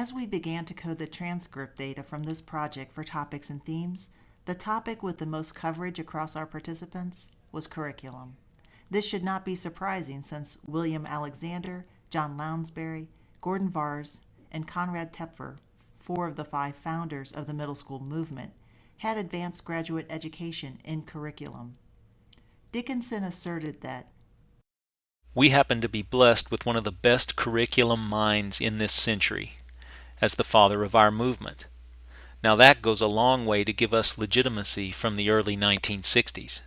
As we began to code the transcript data from this project for topics and themes, the topic with the most coverage across our participants was curriculum. This should not be surprising since William Alexander, John Lounsbury, Gordon Vars, and Conrad Tepfer, 4 of the 5 founders of the middle school movement, had advanced graduate education in curriculum. Dickinson asserted that we happen to be blessed with one of the best curriculum minds in this century, as the father of our movement. Now that goes a long way to give us legitimacy from the early 1960s.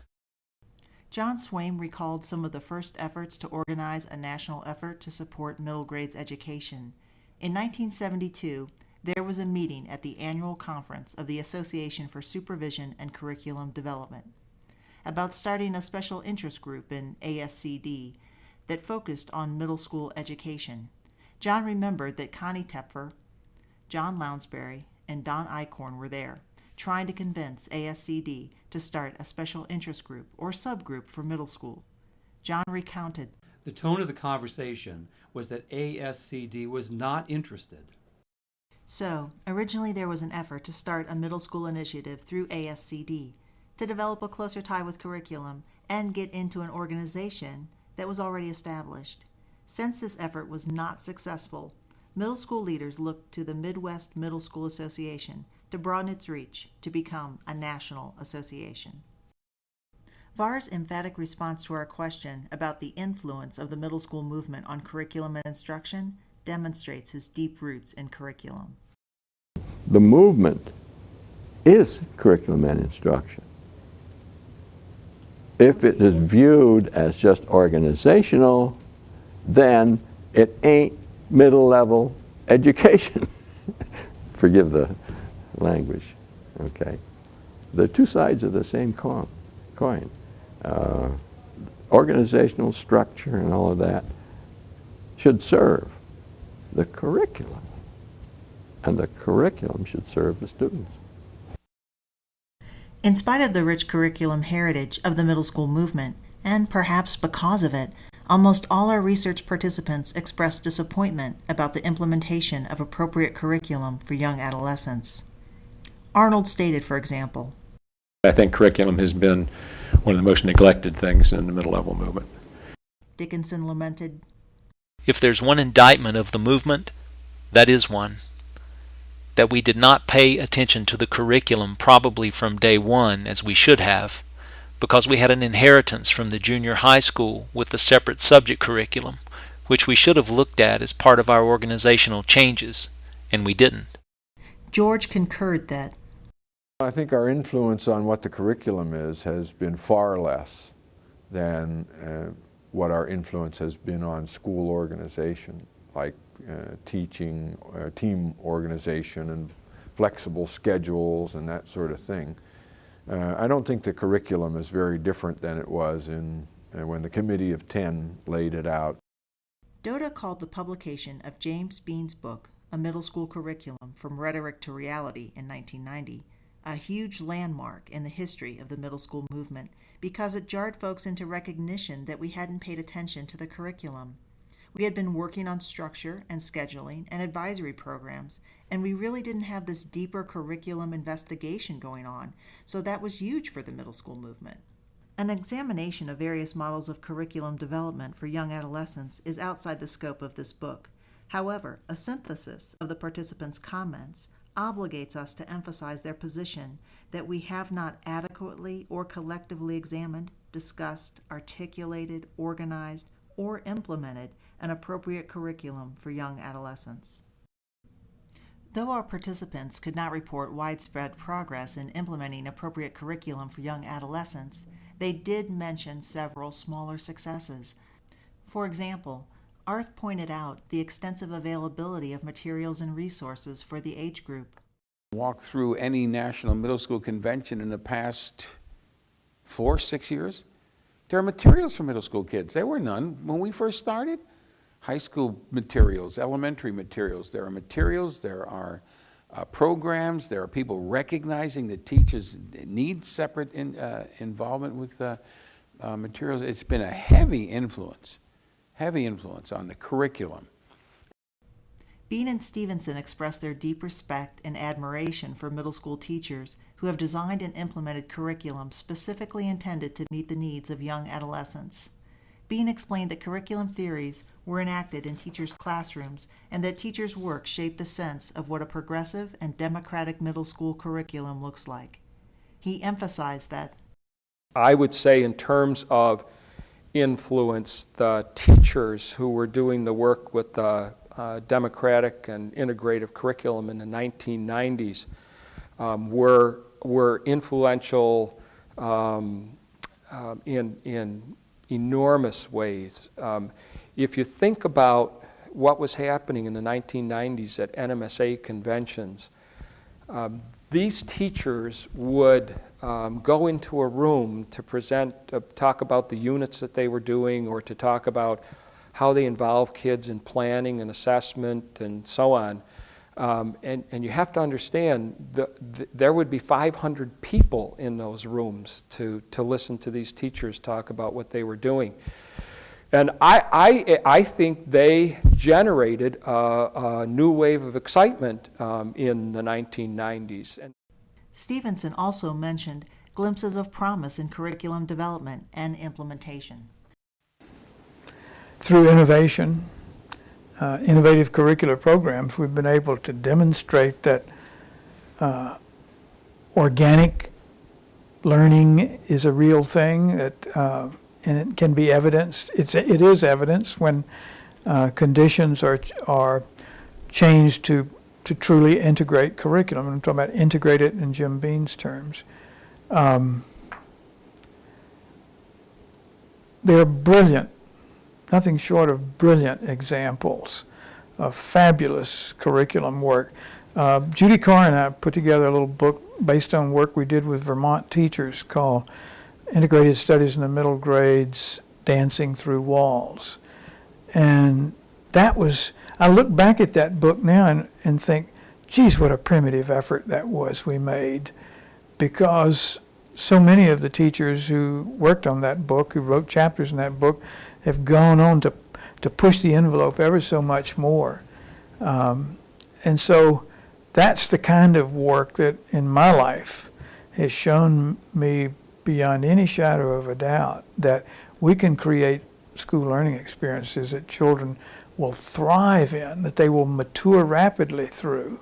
John Swaim recalled some of the first efforts to organize a national effort to support middle grades education. In 1972, there was a meeting at the annual conference of the Association for Supervision and Curriculum Development about starting a special interest group in ASCD that focused on middle school education. John remembered that Connie Tepfer, John Lounsbury, and Don Eichhorn were there, trying to convince ASCD to start a special interest group or subgroup for middle school. John recounted, the tone of the conversation was that ASCD was not interested. So, originally there was an effort to start a middle school initiative through ASCD to develop a closer tie with curriculum and get into an organization that was already established. Since this effort was not successful, middle school leaders looked to the Midwest Middle School Association to broaden its reach to become a national association. Vars' emphatic response to our question about the influence of the middle school movement on curriculum and instruction demonstrates his deep roots in curriculum. The movement is curriculum and instruction. If it is viewed as just organizational, then it ain't middle-level education. Forgive the language, okay? They're two sides of the same coin. Organizational structure and all of that should serve the curriculum, and the curriculum should serve the students. In spite of the rich curriculum heritage of the middle school movement, and perhaps because of it, almost all our research participants expressed disappointment about the implementation of appropriate curriculum for young adolescents. Arnold stated, for example, I think curriculum has been one of the most neglected things in the middle-level movement. Dickinson lamented, if there's one indictment of the movement, that is one. That we did not pay attention to the curriculum probably from day one as we should have, because we had an inheritance from the junior high school with the separate subject curriculum, which we should have looked at as part of our organizational changes, and we didn't. George concurred that I think our influence on what the curriculum is has been far less than what our influence has been on school organization, like teaching, team organization and flexible schedules and that sort of thing. I don't think the curriculum is very different than it was when the Committee of 10 laid it out. Doda called the publication of James Bean's book, A Middle School Curriculum from Rhetoric to Reality in 1990, a huge landmark in the history of the middle school movement because it jarred folks into recognition that we hadn't paid attention to the curriculum. We had been working on structure and scheduling and advisory programs, and we really didn't have this deeper curriculum investigation going on, so that was huge for the middle school movement. An examination of various models of curriculum development for young adolescents is outside the scope of this book. However, a synthesis of the participants' comments obligates us to emphasize their position that we have not adequately or collectively examined, discussed, articulated, organized, or implemented an appropriate curriculum for young adolescents. Though our participants could not report widespread progress in implementing appropriate curriculum for young adolescents, they did mention several smaller successes. For example, Arth pointed out the extensive availability of materials and resources for the age group. Walk through any national middle school convention in the past 4-6 years. There are materials for middle school kids. There were none when we first started. High school materials, elementary materials. There are materials, there are programs, there are people recognizing that teachers need separate involvement with materials. It's been a heavy influence on the curriculum. Bean and Stevenson expressed their deep respect and admiration for middle school teachers who have designed and implemented curriculum specifically intended to meet the needs of young adolescents. Bean explained that curriculum theories were enacted in teachers' classrooms and that teachers' work shaped the sense of what a progressive and democratic middle school curriculum looks like. He emphasized that, I would say in terms of influence, the teachers who were doing the work with the democratic and integrative curriculum in the 1990s were influential in enormous ways. If you think about what was happening in the 1990s at NMSA conventions, these teachers would go into a room to talk about the units that they were doing, or to talk about how they involve kids in planning and assessment and so on. And you have to understand there would be 500 people in those rooms to listen to these teachers talk about what they were doing. And I think they generated a new wave of excitement in the 1990s. Stevenson also mentioned glimpses of promise in curriculum development and implementation. Through innovation, innovative curricular programs, we've been able to demonstrate that organic learning is a real thing, that and it can be evidenced. It is evidenced when conditions are changed to truly integrate curriculum. I'm talking about integrate it in Jim Bean's terms. They're brilliant, nothing short of brilliant examples of fabulous curriculum work. Judy Carr and I put together a little book based on work we did with Vermont teachers called Integrated Studies in the Middle Grades, Dancing Through Walls. And that was, I look back at that book now and think, geez, what a primitive effort that was we made, because so many of the teachers who worked on that book, who wrote chapters in that book, have gone on to push the envelope ever so much more. And so that's the kind of work that in my life has shown me beyond any shadow of a doubt that we can create school learning experiences that children will thrive in, that they will mature rapidly through,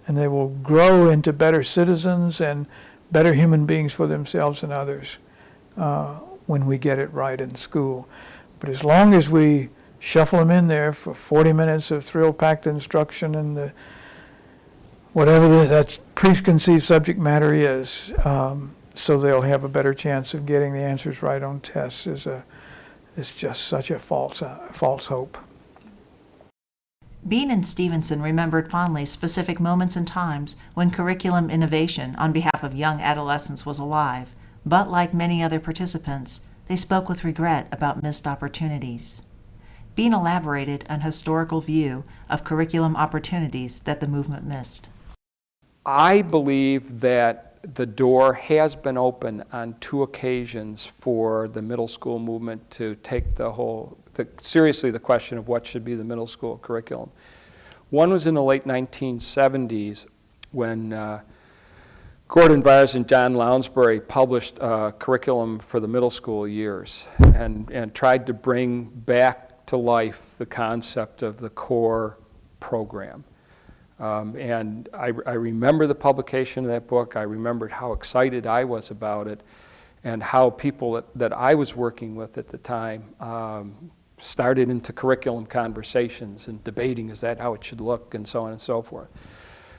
and they will grow into better citizens and better human beings for themselves and others when we get it right in school. But as long as we shuffle them in there for 40 minutes of thrill-packed instruction and whatever that preconceived subject matter is, so they'll have a better chance of getting the answers right on tests, is just such a false hope. Bean and Stevenson remembered fondly specific moments and times when curriculum innovation on behalf of young adolescents was alive, but like many other participants, they spoke with regret about missed opportunities. Bean elaborated an historical view of curriculum opportunities that the movement missed. I believe that the door has been open on 2 occasions for the middle school movement to take seriously the question of what should be the middle school curriculum. One was in the late 1970s when Gordon Vars and John Lounsbury published a curriculum for the middle school years and tried to bring back to life the concept of the core program. And I remember the publication of that book. I remembered how excited I was about it, and how people that I was working with at the time started into curriculum conversations and debating, is that how it should look, and so on and so forth.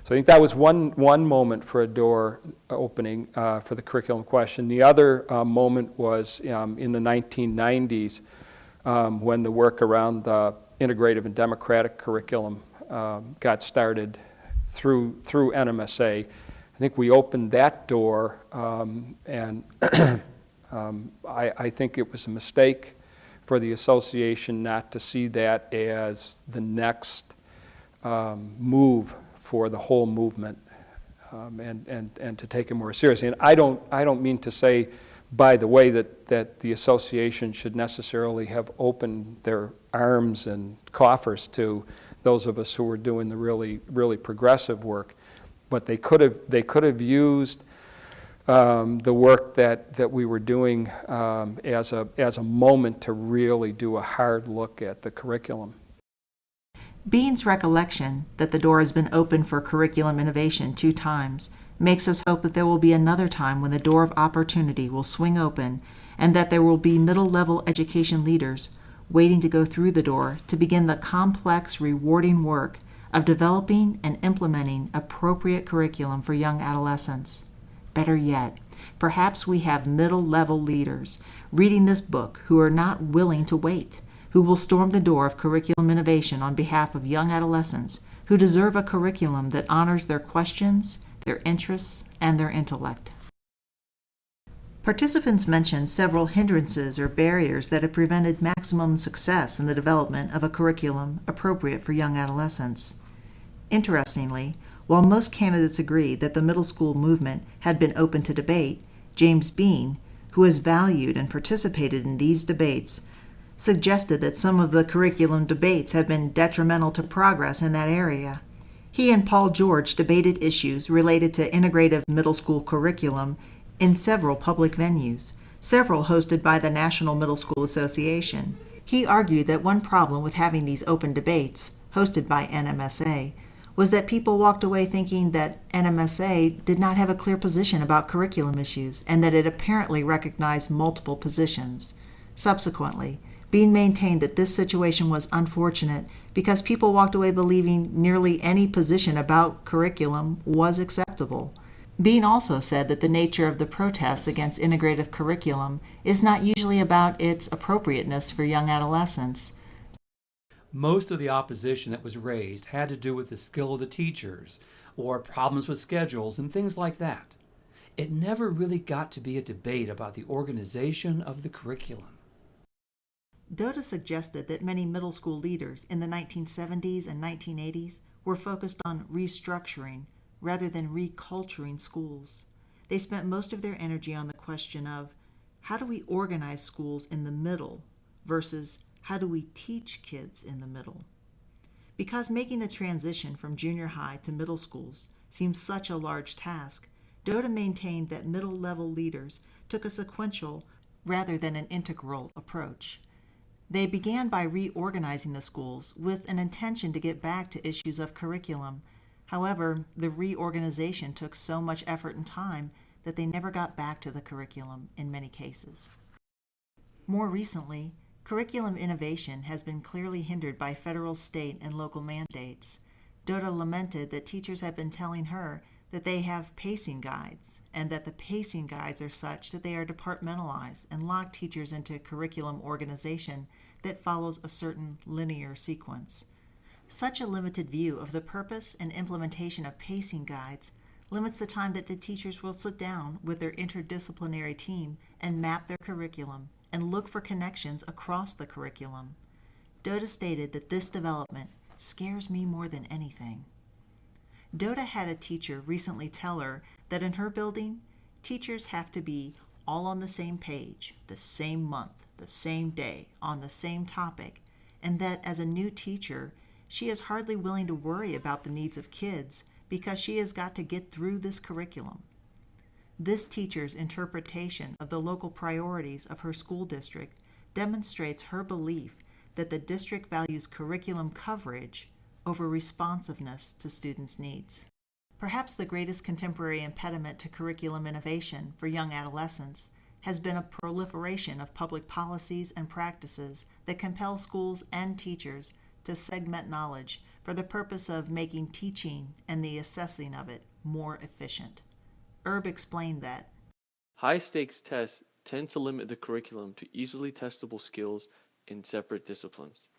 So I think that was one moment for a door opening for the curriculum question. The other moment was in the 1990s when the work around the integrative and democratic curriculum got started through NMSA. I think we opened that door, and I think it was a mistake for the association not to see that as the next move for the whole movement, and to take it more seriously. And I don't mean to say, by the way, that the association should necessarily have opened their arms and coffers to those of us who were doing the really progressive work. But they could have used the work that we were doing as a moment to really do a hard look at the curriculum. Bean's recollection that the door has been open for curriculum innovation 2 times makes us hope that there will be another time when the door of opportunity will swing open and that there will be middle-level education leaders waiting to go through the door to begin the complex, rewarding work of developing and implementing appropriate curriculum for young adolescents. Better yet, perhaps we have middle-level leaders reading this book who are not willing to wait, who will storm the door of curriculum innovation on behalf of young adolescents who deserve a curriculum that honors their questions, their interests, and their intellect. Participants mentioned several hindrances or barriers that have prevented maximum success in the development of a curriculum appropriate for young adolescents. Interestingly, while most candidates agreed that the middle school movement had been open to debate, James Bean, who has valued and participated in these debates, suggested that some of the curriculum debates have been detrimental to progress in that area. He and Paul George debated issues related to integrative middle school curriculum in several public venues, several hosted by the National Middle School Association. He argued that one problem with having these open debates, hosted by NMSA, was that people walked away thinking that NMSA did not have a clear position about curriculum issues and that it apparently recognized multiple positions. Subsequently, Bean maintained that this situation was unfortunate because people walked away believing nearly any position about curriculum was acceptable. Bean also said that the nature of the protests against integrative curriculum is not usually about its appropriateness for young adolescents. Most of the opposition that was raised had to do with the skill of the teachers or problems with schedules and things like that. It never really got to be a debate about the organization of the curriculum. Doda suggested that many middle school leaders in the 1970s and 1980s were focused on restructuring rather than reculturing schools. They spent most of their energy on the question of how do we organize schools in the middle versus how do we teach kids in the middle? Because making the transition from junior high to middle schools seems such a large task, Doda maintained that middle-level leaders took a sequential rather than an integral approach. They began by reorganizing the schools with an intention to get back to issues of curriculum. However, the reorganization took so much effort and time that they never got back to the curriculum in many cases. More recently, curriculum innovation has been clearly hindered by federal, state, and local mandates. Doda lamented that teachers have been telling her that they have pacing guides, and that the pacing guides are such that they are departmentalized and lock teachers into curriculum organization that follows a certain linear sequence. Such a limited view of the purpose and implementation of pacing guides limits the time that the teachers will sit down with their interdisciplinary team and map their curriculum and look for connections across the curriculum. Doda stated that this development scares me more than anything. Doda had a teacher recently tell her that in her building, teachers have to be all on the same page, the same month, the same day, on the same topic, and that as a new teacher, she is hardly willing to worry about the needs of kids because she has got to get through this curriculum. This teacher's interpretation of the local priorities of her school district demonstrates her belief that the district values curriculum coverage over responsiveness to students' needs. Perhaps the greatest contemporary impediment to curriculum innovation for young adolescents has been a proliferation of public policies and practices that compel schools and teachers to segment knowledge for the purpose of making teaching and the assessing of it more efficient. Erb explained that high-stakes tests tend to limit the curriculum to easily testable skills in separate disciplines.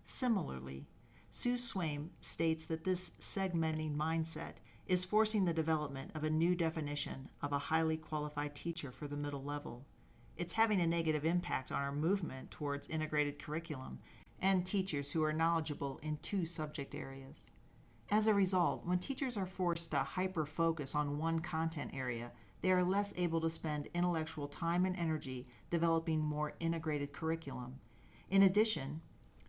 Similarly, Sue Swaim states that this segmenting mindset is forcing the development of a new definition of a highly qualified teacher for the middle level. It's having a negative impact on our movement towards integrated curriculum and teachers who are knowledgeable in 2 subject areas. As a result, when teachers are forced to hyper-focus on one content area, they are less able to spend intellectual time and energy developing more integrated curriculum. In addition,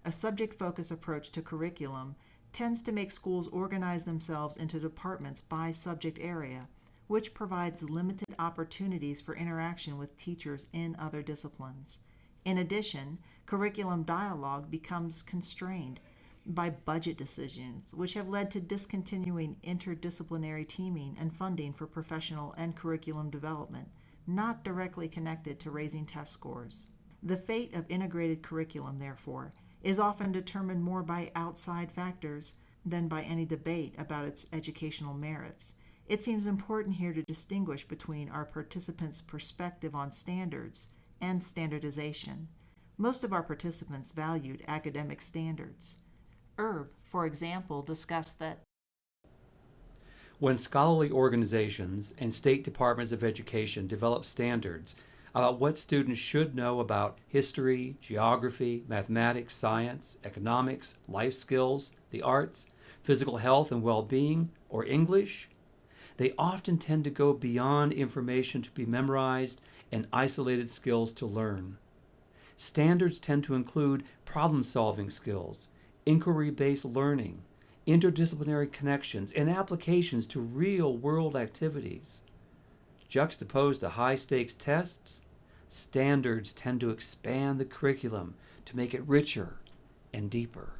a subject-focused approach to curriculum tends to make schools organize themselves into departments by subject area, which provides limited opportunities for interaction with teachers in other disciplines. In addition, curriculum dialogue becomes constrained by budget decisions, which have led to discontinuing interdisciplinary teaming and funding for professional and curriculum development, not directly connected to raising test scores. The fate of integrated curriculum, therefore, is often determined more by outside factors than by any debate about its educational merits. It seems important here to distinguish between our participants' perspective on standards and standardization. Most of our participants valued academic standards. Erb, for example, discussed that when scholarly organizations and state departments of education develop standards about what students should know about history, geography, mathematics, science, economics, life skills, the arts, physical health and well-being, or English, they often tend to go beyond information to be memorized and isolated skills to learn. Standards tend to include problem-solving skills, inquiry-based learning, interdisciplinary connections, and applications to real-world activities. Juxtaposed to high-stakes tests, standards tend to expand the curriculum to make it richer and deeper.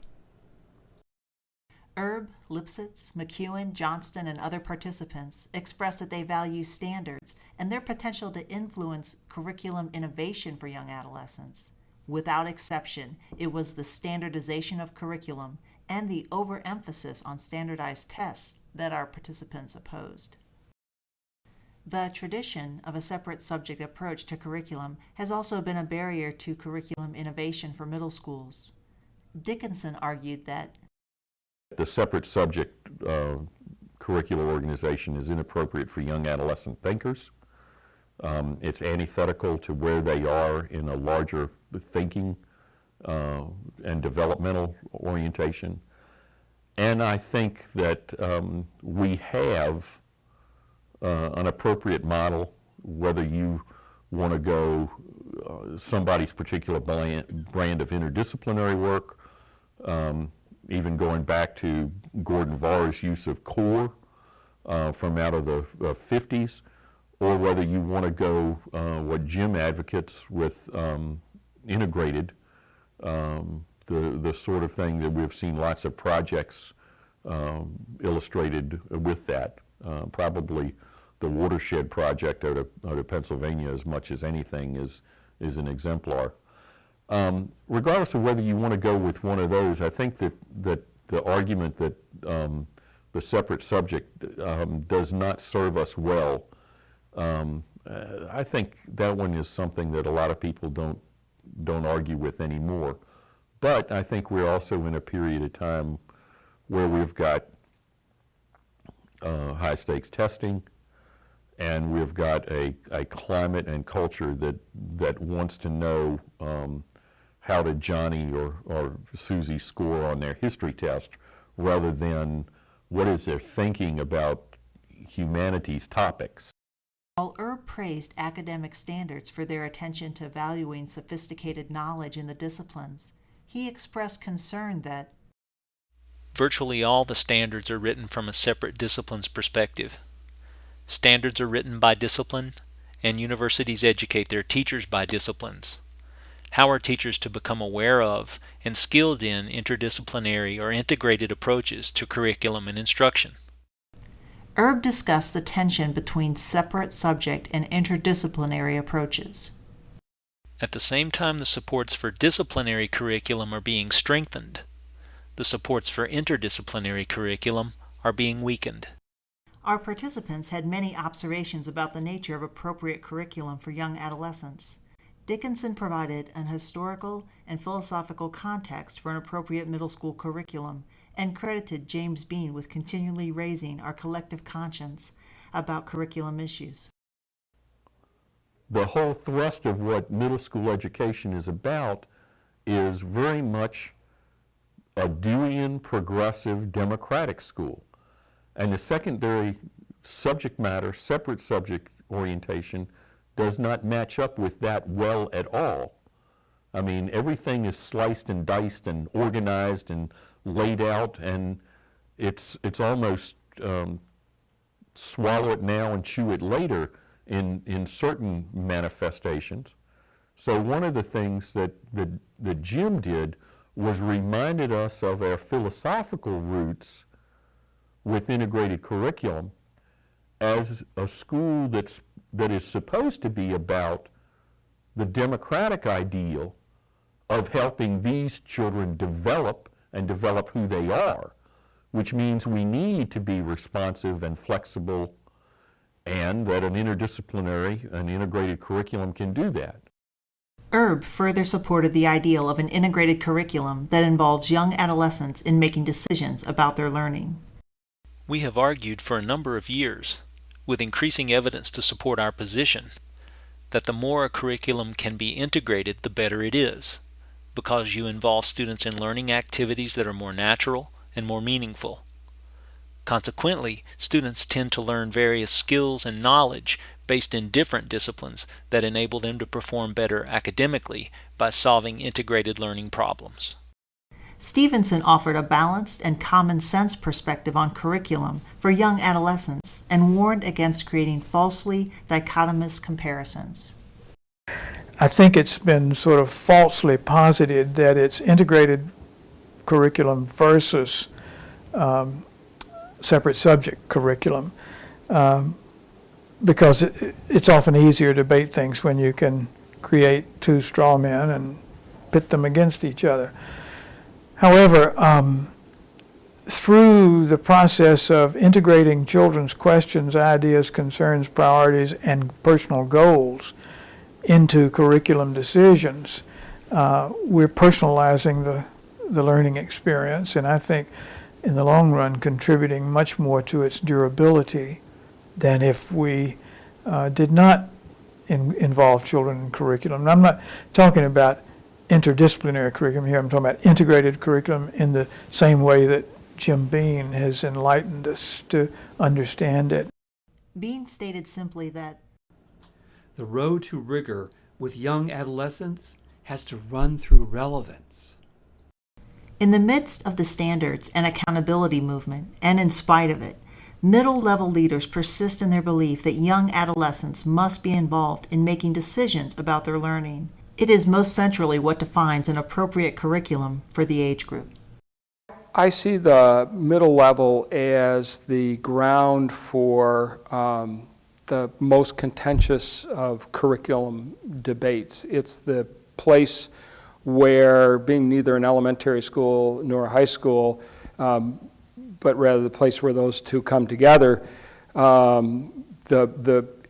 Erb, Lipsitz, McEwen, Johnston, and other participants expressed that they value standards and their potential to influence curriculum innovation for young adolescents. Without exception, it was the standardization of curriculum and the overemphasis on standardized tests that our participants opposed. The tradition of a separate subject approach to curriculum has also been a barrier to curriculum innovation for middle schools. Dickinson argued that the separate subject curricular organization is inappropriate for young adolescent thinkers. It's antithetical to where they are in a larger thinking and developmental orientation. And I think that we have an appropriate model, whether you want to go somebody's particular brand of interdisciplinary work, even going back to Gordon Var's use of core from out of the 50s, or whether you want to go what Jim advocates with integrated, the sort of thing that we've seen lots of projects illustrated with that. Probably the Watershed Project out of Pennsylvania, as much as anything, is an exemplar. Regardless of whether you want to go with one of those, I think that the argument that the separate subject does not serve us well, I think that one is something that a lot of people don't argue with anymore. But I think we're also in a period of time where we've got high stakes testing, and we've got a climate and culture that wants to know how did Johnny or Susie score on their history test, rather than what is their thinking about humanities topics. While Erb praised academic standards for their attention to valuing sophisticated knowledge in the disciplines, he expressed concern that virtually all the standards are written from a separate discipline's perspective. Standards are written by discipline, and universities educate their teachers by disciplines. How are teachers to become aware of and skilled in interdisciplinary or integrated approaches to curriculum and instruction? Erb discussed the tension between separate subject and interdisciplinary approaches. At the same time the supports for disciplinary curriculum are being strengthened, the supports for interdisciplinary curriculum are being weakened. Our participants had many observations about the nature of appropriate curriculum for young adolescents. Dickinson provided an historical and philosophical context for an appropriate middle school curriculum and credited James Bean with continually raising our collective conscience about curriculum issues. The whole thrust of what middle school education is about is very much a Deweyan, progressive, democratic school. And the secondary subject matter, separate subject orientation, does not match up with that well at all. I mean, everything is sliced and diced and organized and laid out, and it's almost swallow it now and chew it later in certain manifestations. So one of the things that Jim did was reminded us of our philosophical roots with integrated curriculum as a school that is supposed to be about the democratic ideal of helping these children develop and develop who they are, which means we need to be responsive and flexible, and that an interdisciplinary and integrated curriculum can do that. Erb further supported the ideal of an integrated curriculum that involves young adolescents in making decisions about their learning. We have argued for a number of years, with increasing evidence to support our position, that the more a curriculum can be integrated, the better it is, because you involve students in learning activities that are more natural and more meaningful. Consequently, students tend to learn various skills and knowledge based in different disciplines that enable them to perform better academically by solving integrated learning problems. Stevenson offered a balanced and common sense perspective on curriculum for young adolescents and warned against creating falsely dichotomous comparisons. I think it's been sort of falsely posited that it's integrated curriculum versus separate subject curriculum, because it's often easier to debate things when you can create two straw men and pit them against each other. However, through the process of integrating children's questions, ideas, concerns, priorities, and personal goals into curriculum decisions, we're personalizing the learning experience, and I think in the long run contributing much more to its durability than if we did not involve children in curriculum. And I'm not talking about interdisciplinary curriculum here. I'm talking about integrated curriculum in the same way that Jim Bean has enlightened us to understand it. Bean stated simply that the road to rigor with young adolescents has to run through relevance. in the midst of the standards and accountability movement, and in spite of it, middle-level leaders persist in their belief that young adolescents must be involved in making decisions about their learning. It is most centrally what defines an appropriate curriculum for the age group. I see the middle level as the ground for the most contentious of curriculum debates. It's the place where, being neither an elementary school nor a high school, but rather the place where those two come together,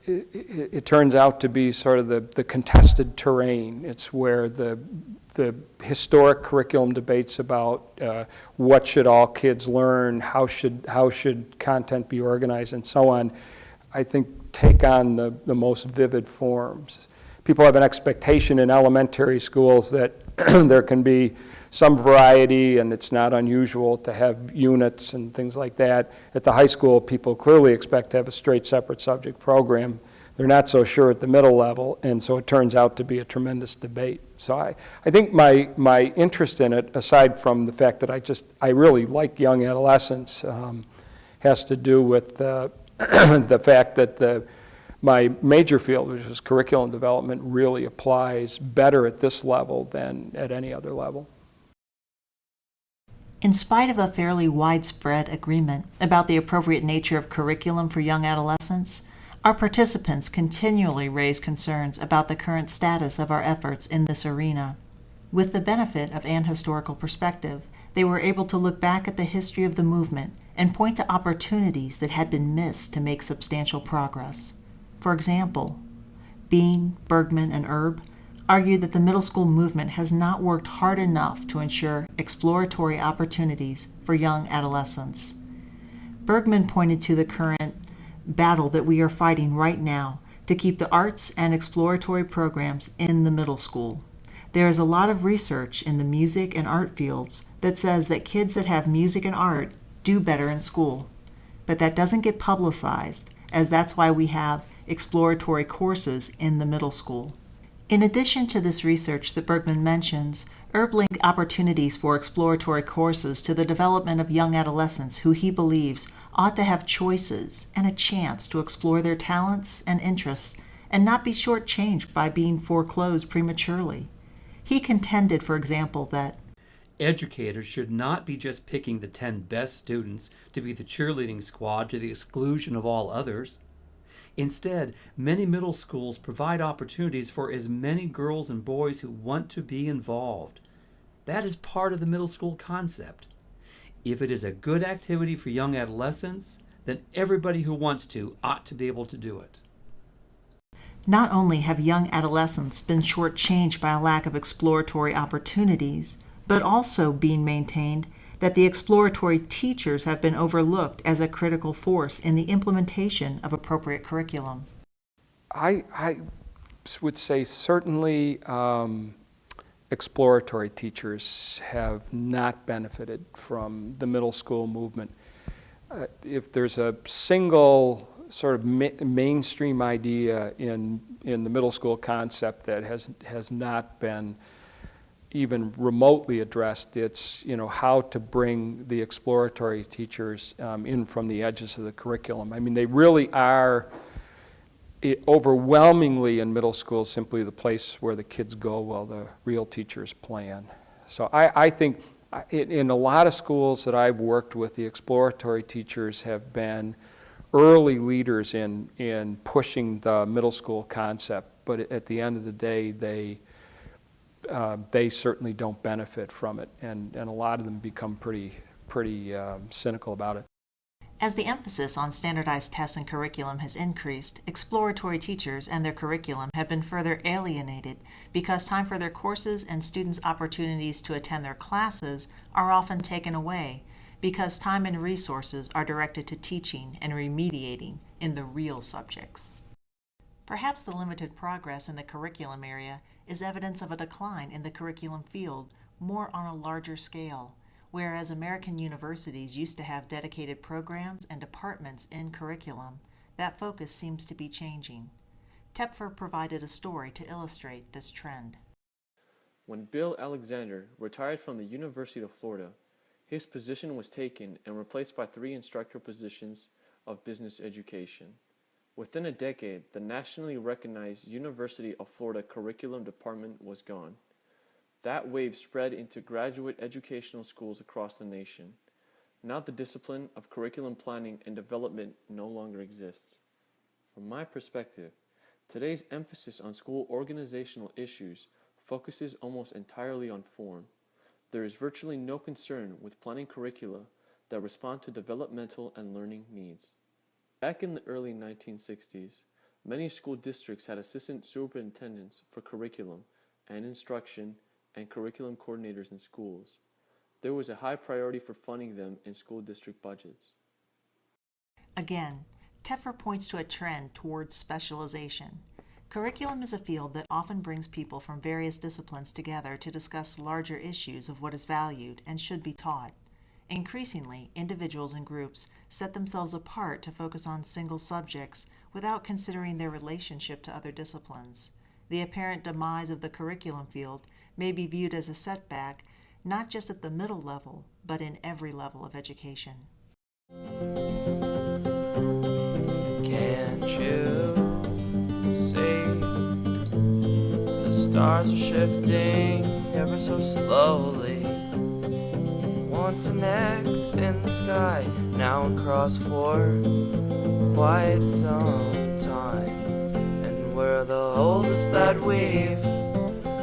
it turns out to be sort of the contested terrain. It's where the historic curriculum debates about what should all kids learn, how should content be organized, and so on, I think take on the most vivid forms. People have an expectation in elementary schools that there can be some variety, and it's not unusual to have units and things like that. At the high school, people clearly expect to have a straight separate subject program. They're not so sure at the middle level, and so it turns out to be a tremendous debate. So I think my interest in it, aside from the fact that I really like young adolescents, has to do with the fact that my major field, which is curriculum development, really applies better at this level than at any other level. In spite of a fairly widespread agreement about the appropriate nature of curriculum for young adolescents, our participants continually raise concerns about the current status of our efforts in this arena. With the benefit of an historical perspective, they were able to look back at the history of the movement and point to opportunities that had been missed to make substantial progress. For example, Bean, Bergman, and Erb argued that the middle school movement has not worked hard enough to ensure exploratory opportunities for young adolescents. Bergman pointed to the current battle that we are fighting right now to keep the arts and exploratory programs in the middle school. There is a lot of research in the music and art fields that says that kids that have music and art do better in school, but that doesn't get publicized, as that's why we have exploratory courses in the middle school. In addition to this research that Bergman mentions, Erb linked opportunities for exploratory courses to the development of young adolescents who he believes ought to have choices and a chance to explore their talents and interests and not be shortchanged by being foreclosed prematurely. He contended, for example, that educators should not be just picking the 10 best students to be the cheerleading squad to the exclusion of all others. Instead, many middle schools provide opportunities for as many girls and boys who want to be involved. That is part of the middle school concept. If it is a good activity for young adolescents, then everybody who wants to ought to be able to do it. not only have young adolescents been shortchanged by a lack of exploratory opportunities, but also being maintained that the exploratory teachers have been overlooked as a critical force in the implementation of appropriate curriculum. I would say certainly exploratory teachers have not benefited from the middle school movement. If there's a single sort of mainstream idea in the middle school concept that has not been even remotely addressed, it's how to bring the exploratory teachers in from the edges of the curriculum. I mean, they really are overwhelmingly in middle school simply the place where the kids go while the real teachers plan. So I think in a lot of schools that I've worked with, the exploratory teachers have been early leaders in pushing the middle school concept, but at the end of the day, they certainly don't benefit from it, and a lot of them become pretty cynical about it. As the emphasis on standardized tests and curriculum has increased, exploratory teachers and their curriculum have been further alienated because time for their courses and students' opportunities to attend their classes are often taken away because time and resources are directed to teaching and remediating in the real subjects. Perhaps the limited progress in the curriculum area is evidence of a decline in the curriculum field more on a larger scale. Whereas American universities used to have dedicated programs and departments in curriculum, that focus seems to be changing. Tepfer provided a story to illustrate this trend. When Bill Alexander retired from the University of Florida, his position was taken and replaced by 3 instructor positions of business education. Within a decade, the nationally recognized University of Florida curriculum department was gone. That wave spread into graduate educational schools across the nation. Now the discipline of curriculum planning and development no longer exists. From my perspective, today's emphasis on school organizational issues focuses almost entirely on form. There is virtually no concern with planning curricula that respond to developmental and learning needs. Back in the early 1960s, many school districts had assistant superintendents for curriculum and instruction and curriculum coordinators in schools. There was a high priority for funding them in school district budgets. Again, Tepfer points to a trend towards specialization. Curriculum is a field that often brings people from various disciplines together to discuss larger issues of what is valued and should be taught. Increasingly, individuals and groups set themselves apart to focus on single subjects without considering their relationship to other disciplines. The apparent demise of the curriculum field may be viewed as a setback, not just at the middle level, but in every level of education. Can't you see the stars are shifting ever so slowly? Once an X in the sky, now across for quite some time, and we're the oldest that we've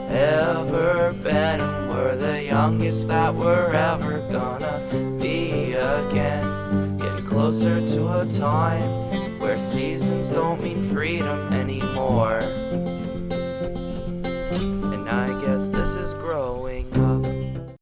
ever been, and we're the youngest that we're ever gonna be again. Getting closer to a time where seasons don't mean freedom anymore.